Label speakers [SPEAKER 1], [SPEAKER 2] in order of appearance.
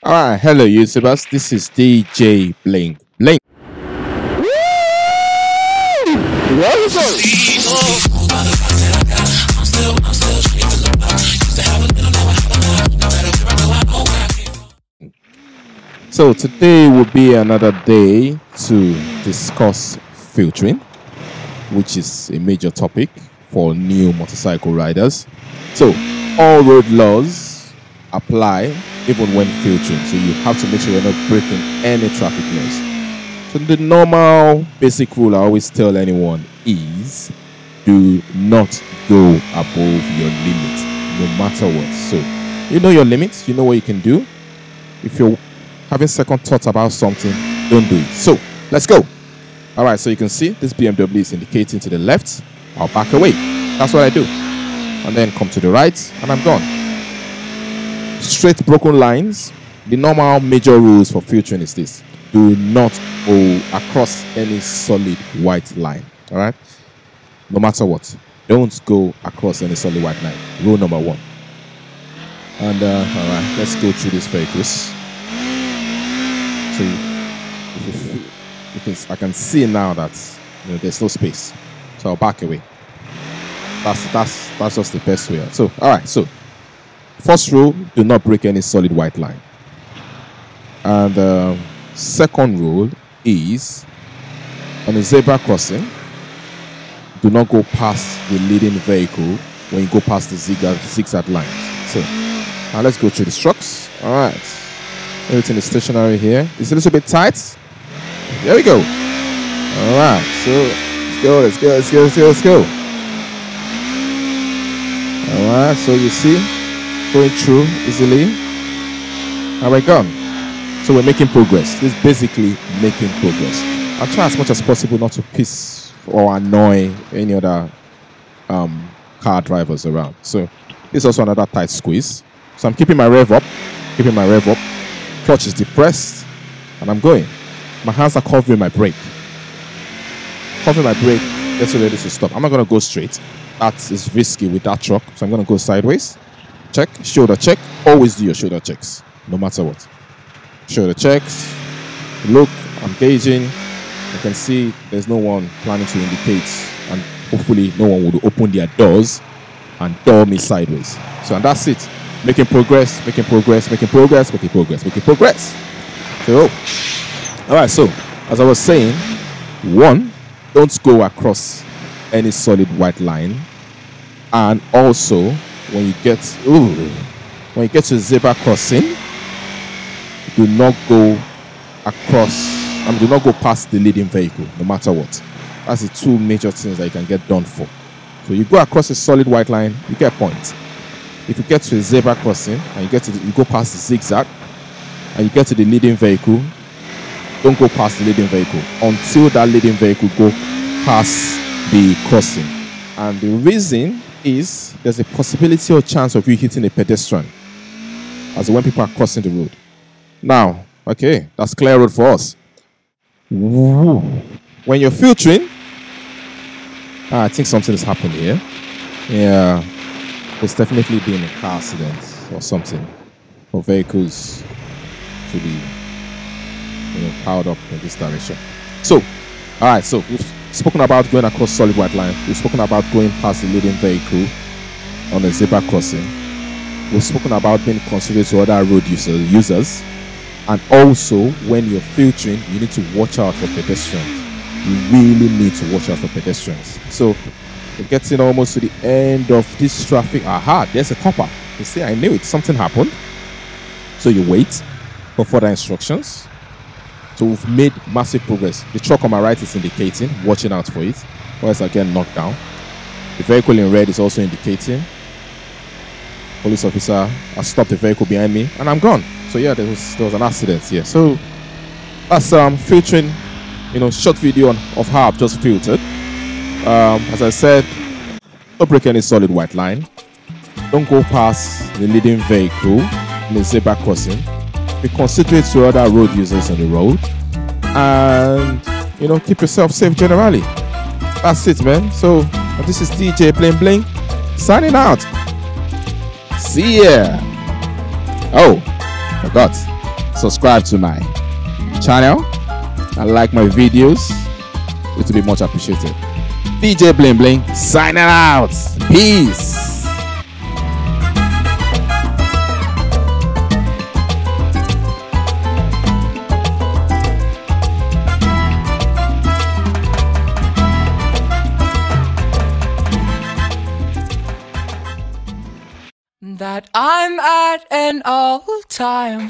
[SPEAKER 1] Alright, hello YouTubers, this is DJ Bling Bling. So today will be another day to discuss filtering, which is a major topic for new motorcycle riders. So all road laws apply even when filtering, so you have to make sure you're not breaking any traffic laws. So the normal basic rule I always tell anyone is do not go above your limit no matter what. So you know your limits, you know what you can do. If you're having second thoughts about something, don't do it. So let's go. All right, so you can see this BMW is indicating to the left. I'll back away. That's what I do. And then come to the right and I'm gone. Straight broken lines. The normal major rules for filtering is this: do not go across any solid white line. All right, no matter what, don't go across any solid white line. Rule number one. And all right, let's go through these vehicles. So I can see now that there's no space, so I'll back away. That's just the best way. So all right, so first rule: do not break any solid white line. And second rule is on a zebra crossing, do not go past the leading vehicle when you go past the zigzag lines. So now let's go through the strokes. All right, everything is stationary here. It's a little bit tight. There we go. All right, so let's go. All right, so you see, going through easily. And we're gone. So we're making progress. This is basically making progress. I'll try as much as possible not to piss or annoy any other car drivers around. So this is also another tight squeeze. So I'm keeping my rev up. Clutch is depressed. And I'm going. My hands are covering my brake. Gets ready to stop. I'm not going to go straight. That is risky with that truck. So I'm going to go sideways. Check, shoulder check. Always do your shoulder checks, no matter what. Shoulder checks. Look, I'm gauging. I can see there's no one planning to indicate, and hopefully no one would open their doors and door me sideways. So and that's it. Making progress. So, all right. So as I was saying, one, don't go across any solid white line, and also when you get to zebra crossing, do not go past the leading vehicle, no matter what. That's the two major things that you can get done for. So you go across a solid white line, you get a point. If you get to a zebra crossing and you go past the zigzag and you get to the leading vehicle, don't go past the leading vehicle until that leading vehicle go past the crossing. And the reason is there's a possibility or chance of you hitting a pedestrian as when people are crossing the road. Now, okay, that's clear road for us. When you're filtering, I think something has happened here. Yeah, there's definitely been a car accident or something for vehicles to be piled up in this direction. So, all right, so we've spoken about going across solid white line. We've spoken about going past the leading vehicle on a zebra crossing. We've spoken about being considerate to other road users. And also, when you're filtering, you need to watch out for pedestrians. You really need to watch out for pedestrians. So we're getting almost to the end of this traffic. Aha, there's a copper. You see, I knew it. Something happened. So you wait for further instructions. So we've made massive progress. The truck on my right is indicating, watching out for it, or else I get knocked down. The vehicle in red is also indicating. Police officer has stopped the vehicle behind me, and I'm gone. So yeah, there was an accident here. So that's filtering, short video of how I've just filtered. As I said, don't break any solid white line. Don't go past the leading vehicle in the zebra crossing. Be considerate to other road users on the road, and keep yourself safe generally. That's it, man. So this is DJ Bling Bling signing out. See ya. Oh, forgot. subscribe to my channel and like my videos. It will be much appreciated. DJ Bling Bling signing out. Peace.
[SPEAKER 2] That I'm at an all-time